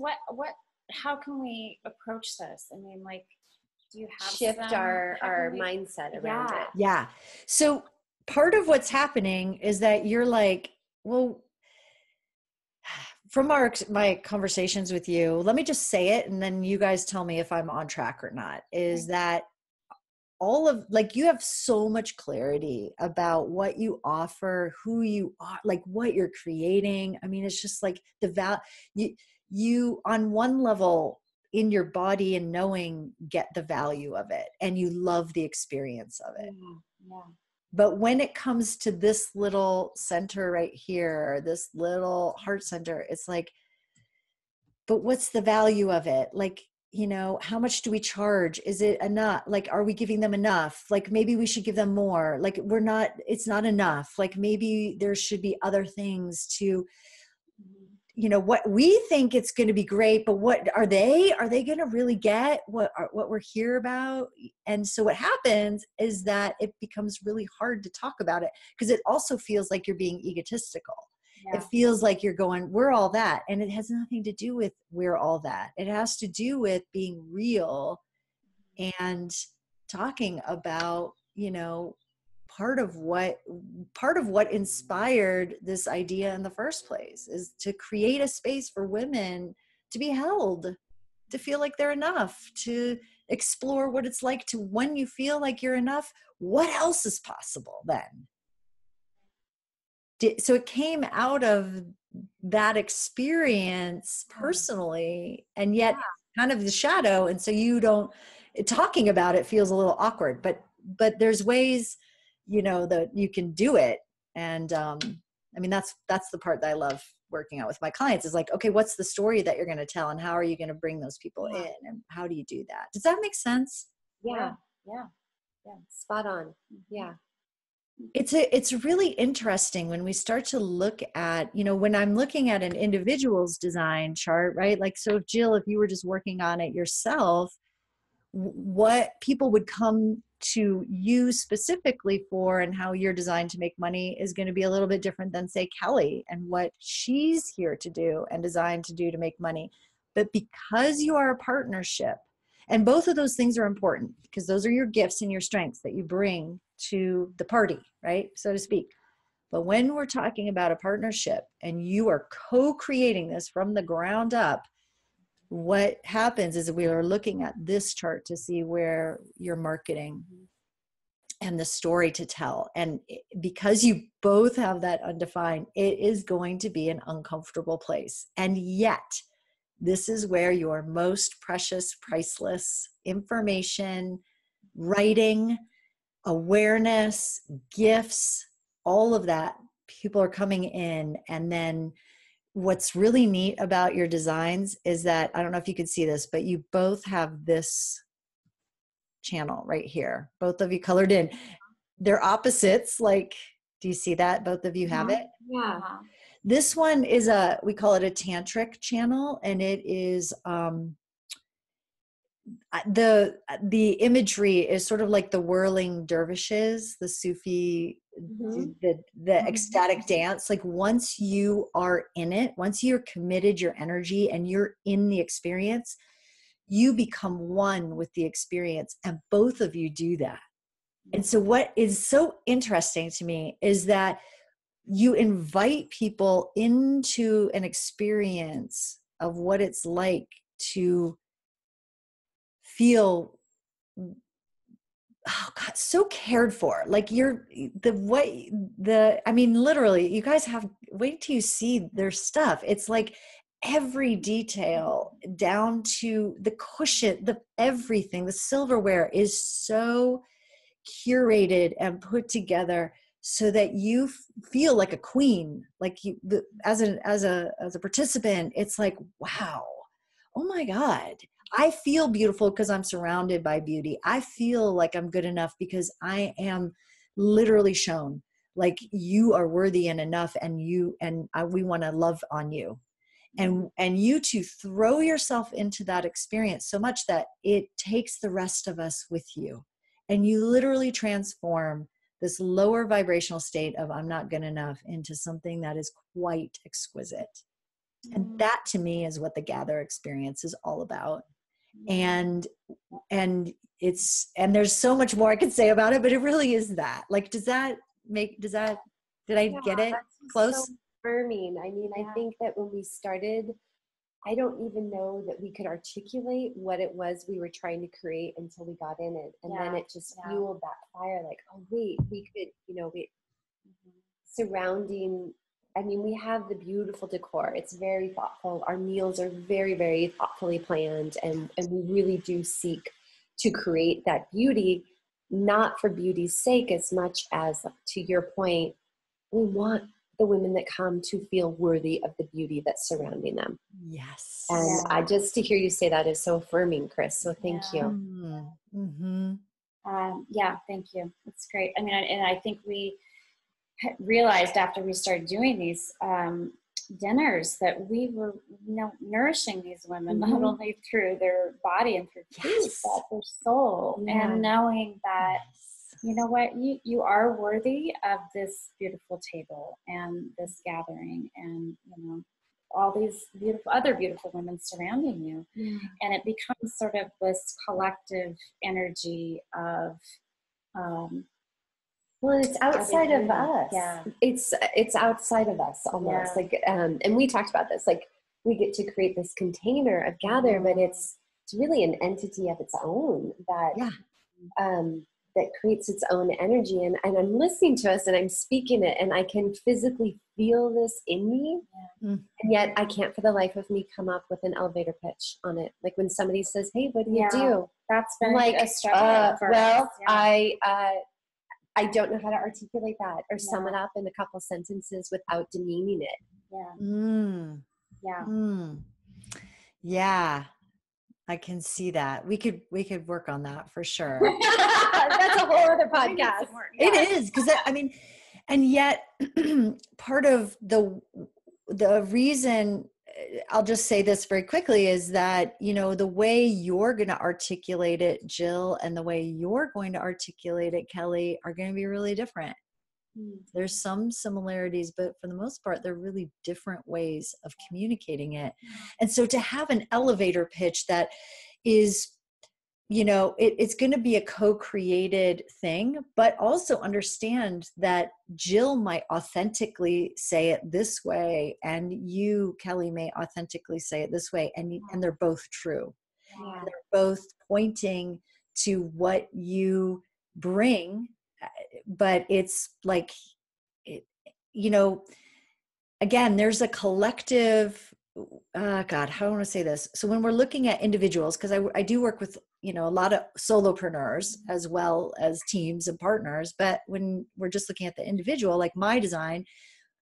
how can we approach this? I mean, like, do you have shift our mindset around it? Yeah. So part of what's happening is that you're like, well, from my conversations with you, let me just say it, and then you guys tell me if I'm on track or not, is that all of, like, you have so much clarity about what you offer, who you are, like what you're creating. I mean, it's just like you on one level in your body and knowing get the value of it, and you love the experience of it. Yeah. But when it comes to this little center right here, this little heart center, it's like, but what's the value of it? Like, you know, how much do we charge? Is it enough? Like, are we giving them enough? Like, maybe we should give them more. Like, it's not enough. Like, maybe there should be other things to, you know, what we think it's going to be great, but what are they going to really get what we're here about? And so what happens is that it becomes really hard to talk about it because it also feels like you're being egotistical. Yeah. It feels like you're going, we're all that. And it has nothing to do with we're all that. It has to do with being real and talking about, you know, part of what inspired this idea in the first place is to create a space for women to be held, to feel like they're enough, to explore what it's like to, when you feel like you're enough, what else is possible then? So it came out of that experience personally, and yet kind of the shadow. And so talking about it feels a little awkward, but there's ways, you know, that you can do it. And I mean, that's the part that I love working out with my clients is like, okay, what's the story that you're going to tell, and how are you going to bring those people in, and how do you do that? Does that make sense? Yeah. Spot on. Yeah. It's really interesting when we start to look at, you know, when I'm looking at an individual's design chart, right? Like, so if Jill, if you were just working on it yourself, what people would come to use specifically for and how you're designed to make money is going to be a little bit different than, say, Kelly and what she's here to do and designed to do to make money. But because you are a partnership, and both of those things are important because those are your gifts and your strengths that you bring to the party, right? So to speak. But when we're talking about a partnership and you are co-creating this from the ground up, what happens is we are looking at this chart to see where you're marketing and the story to tell. And because you both have that undefined, it is going to be an uncomfortable place. And yet, this is where your most precious, priceless information, writing, awareness, gifts, all of that, people are coming in. And then what's really neat about your designs is that, I don't know if you can see this, but you both have this channel right here. Both of you colored in. They're opposites. Like, do you see that? Both of you have it? Yeah. This one is we call it a tantric channel, and it is, the imagery is sort of like the whirling dervishes, the Sufi, the ecstatic dance. Like once you are in it, once you're committed your energy and you're in the experience, you become one with the experience, and both of you do that. And so what is so interesting to me is that you invite people into an experience of what it's like to feel, oh God, so cared for. Like I mean, literally, you guys wait till you see their stuff. It's like every detail down to the cushion, everything, the silverware is so curated and put together so that you feel like a queen, like as a participant. It's like, wow, oh my God, I feel beautiful because I'm surrounded by beauty. I feel like I'm good enough because I am literally shown like you are worthy and enough, and we want to love on you. And you to throw yourself into that experience so much that it takes the rest of us with you. And you literally transform this lower vibrational state of I'm not good enough into something that is quite exquisite. And that to me is what the Gather experience is all about. And there's so much more I could say about it, but it really is that. Like, did I get it close? So affirming. I mean, I think that when we started, I don't even know that we could articulate what it was we were trying to create until we got in it. And then it just fueled that fire, like, oh wait, we could, surrounding, I mean, we have the beautiful decor. It's very thoughtful. Our meals are very, very thoughtfully planned. And we really do seek to create that beauty, not for beauty's sake as much as, to your point, we want the women that come to feel worthy of the beauty that's surrounding them. Yes. And to hear you say that is so affirming, Chris. So thank you. Mm-hmm. Thank you. That's great. I mean, and I think we realized after we started doing these dinners that we were, nourishing these women not only through their body and through food, but their soul, and knowing that, you know what, you are worthy of this beautiful table and this gathering, and all these other beautiful women surrounding you, and it becomes sort of this collective energy of. Well, it's outside of us. Yeah. It's outside of us almost. Like, and we talked about this, like we get to create this container of Gather, but it's really an entity of its own that creates its own energy. And I'm listening to us and I'm speaking it, and I can physically feel this in me. And yet I can't for the life of me come up with an elevator pitch on it. Like when somebody says, hey, what do you do? That's been like, a struggle for us. I don't know how to articulate that or sum it up in a couple sentences without demeaning it. Yeah, I can see that. We could work on that for sure. That's a whole other podcast. It is, because I mean, and yet part of the reason I'll just say this very quickly is that, you know, the way you're going to articulate it, Jill, and the way you're going to articulate it, Kelly, are going to be really different. There's some similarities, but for the most part, they're really different ways of communicating it. And so to have an elevator pitch that is, you know, it's going to be a co-created thing, but also understand that Jill might authentically say it this way, and you, Kelly, may authentically say it this way, and they're both true. Yeah. And they're both pointing to what you bring, but it's like, you know, again, there's a collective, God, how do I want to say this? So when we're looking at individuals, because I do work with, you know, a lot of solopreneurs as well as teams and partners, but when we're just looking at the individual, like my design,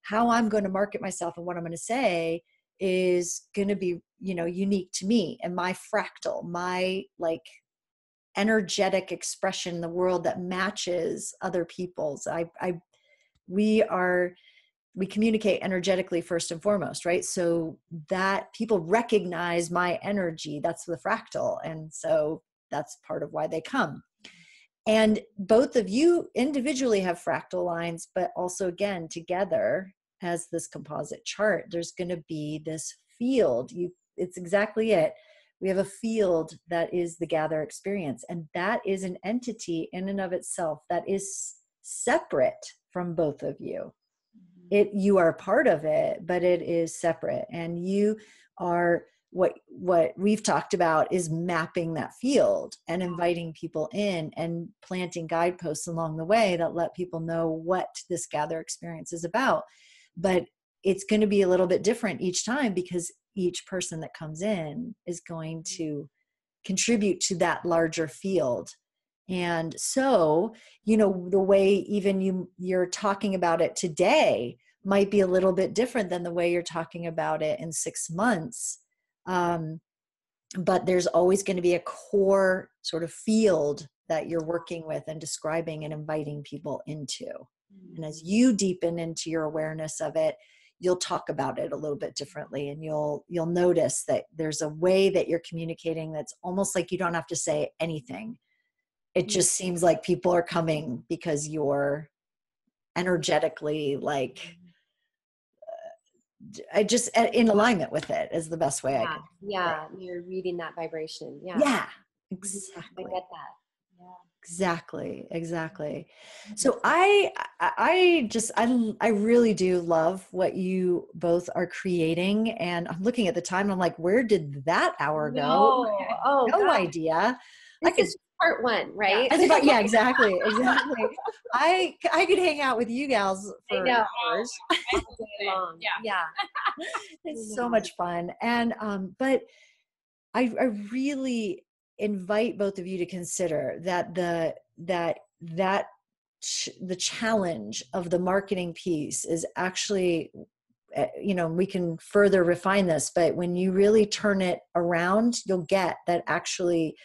how I'm going to market myself and what I'm going to say is going to be, you know, unique to me and my fractal, my like energetic expression in the world that matches other people's. We communicate energetically first and foremost, right? So that people recognize my energy, that's the fractal. And so that's part of why they come. And both of you individually have fractal lines, but also again, together as this composite chart, there's going to be this field. It's exactly it. We have a field that is the gather experience. And that is an entity in and of itself that is separate from both of you. You are part of it, but it is separate. And you are what we've talked about is mapping that field and inviting people in and planting guideposts along the way that let people know what this gather experience is about. But it's going to be a little bit different each time because each person that comes in is going to contribute to that larger field. And so, you know, the way even you're talking about it today might be a little bit different than the way you're talking about it in 6 months. But there's always going to be a core sort of field that you're working with and describing and inviting people into. And as you deepen into your awareness of it, you'll talk about it a little bit differently, and you'll notice that there's a way that you're communicating that's almost like you don't have to say anything. It just seems like people are coming because you're energetically like, I just in alignment with it is the best way I can. Yeah, you're reading that vibration. Yeah, exactly. I get that. Exactly. So I really do love what you both are creating, and I'm looking at the time and I'm like, where did that hour go? No idea. This is part one, right? Yeah, exactly. I could hang out with you gals for hours. Yeah. It's so much fun. And but I really invite both of you to consider that the challenge of the marketing piece is actually, you know, we can further refine this, but when you really turn it around, you'll get that actually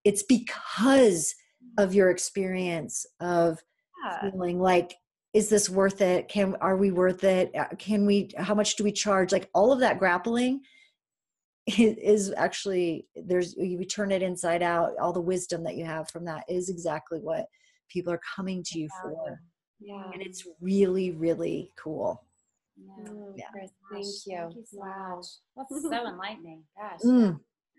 it's because of your experience of feeling like, is this worth it? Are we worth it? How much do we charge? Like all of that grappling is actually, you turn it inside out. All the wisdom that you have from that is exactly what people are coming to you for. Yeah. And it's really, really cool. Yeah. Chris, thank you. Wow. That's so enlightening. Gosh.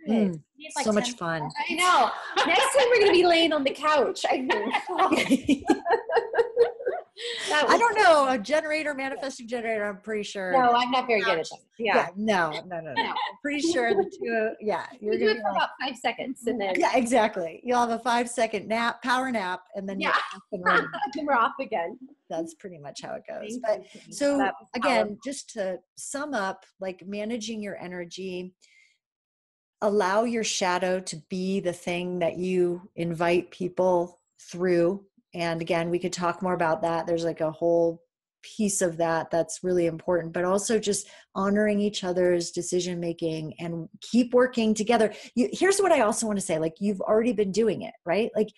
Like so much fun. I know. Next time we're going to be laying on the couch, I think. I don't know. A manifesting generator, I'm pretty sure. No, I'm not very good at that. Yeah. No. I'm pretty sure the two, you're going to for about 5 seconds and then. Yeah, exactly. You'll have a 5-second power nap, and then you're off and running. Then we're off again. That's pretty much how it goes. But so again, just to sum up, like managing your energy, allow your shadow to be the thing that you invite people through. And again, we could talk more about that. There's like a whole piece of that that's really important, but also just honoring each other's decision making and keep working together. Here's what I also want to say, like you've already been doing it, right? Like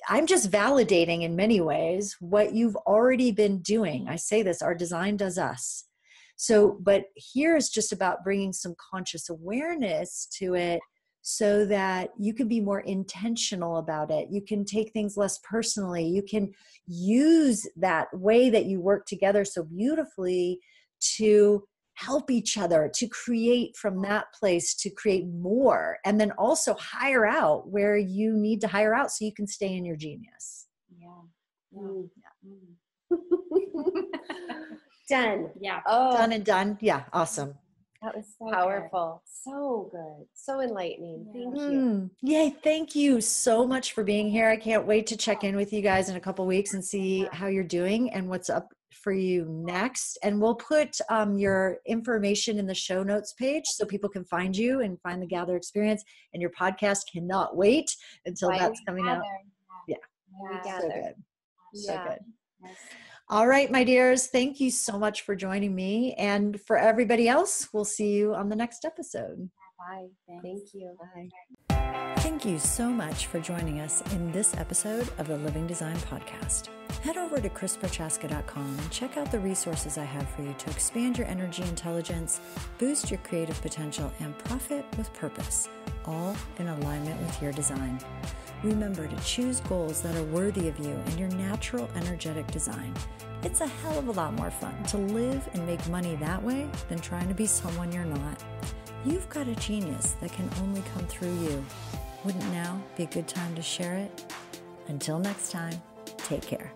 I'm just validating in many ways what you've already been doing. I say this, our design does us. So, but here is just about bringing some conscious awareness to it so that you can be more intentional about it. You can take things less personally. You can use that way that you work together so beautifully to help each other, to create from that place, to create more, and then also hire out where you need to hire out so you can stay in your genius. Done. Yeah. Oh, Done and done. Yeah. Awesome. that was So powerful. So good. So enlightening. Thank you. Yay. Thank you so much for being here. I can't wait to check in with you guys in a couple weeks and see how you're doing and what's up for you next. And we'll put your information in the show notes page so people can find you and find the Gather experience. And your podcast, cannot wait until that's coming out. Yeah. So good. So good. Yes. All right, my dears, thank you so much for joining me. And for everybody else, we'll see you on the next episode. Bye. Thank you. Bye. Thank you so much for joining us in this episode of the Living Design Podcast. Head over to chrisprochaska.com and check out the resources I have for you to expand your energy intelligence, boost your creative potential, and profit with purpose, all in alignment with your design. Remember to choose goals that are worthy of you and your natural energetic design. It's a hell of a lot more fun to live and make money that way than trying to be someone you're not. You've got a genius that can only come through you. Wouldn't now be a good time to share it? Until next time, take care.